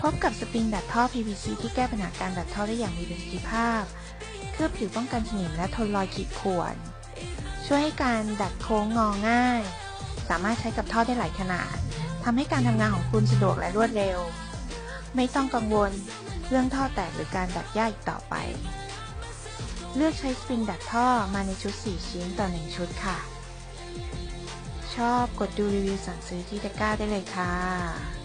พบกับสปริงดัดท่อ PVC ที่แก้ปัญหาการดัดท่อได้อย่างมีประสิทธิภาพเคลือบผิวป้องกันสนิมและทนรอยขีดข่วนช่วยให้การดัดโค้งงอง่ายสามารถใช้กับท่อได้หลายขนาดทำให้การทำงานของคุณสะดวกและรวดเร็วไม่ต้องกังวลเรื่องท่อแตกหรือการดัดยากอีกต่อไปเลือกใช้สปริงดัดท่อมาในชุด4ชิ้นต่อ1ชุดค่ะชอบกดดูรีวิวสั่งซื้อที่ตะกร้าได้เลยค่ะ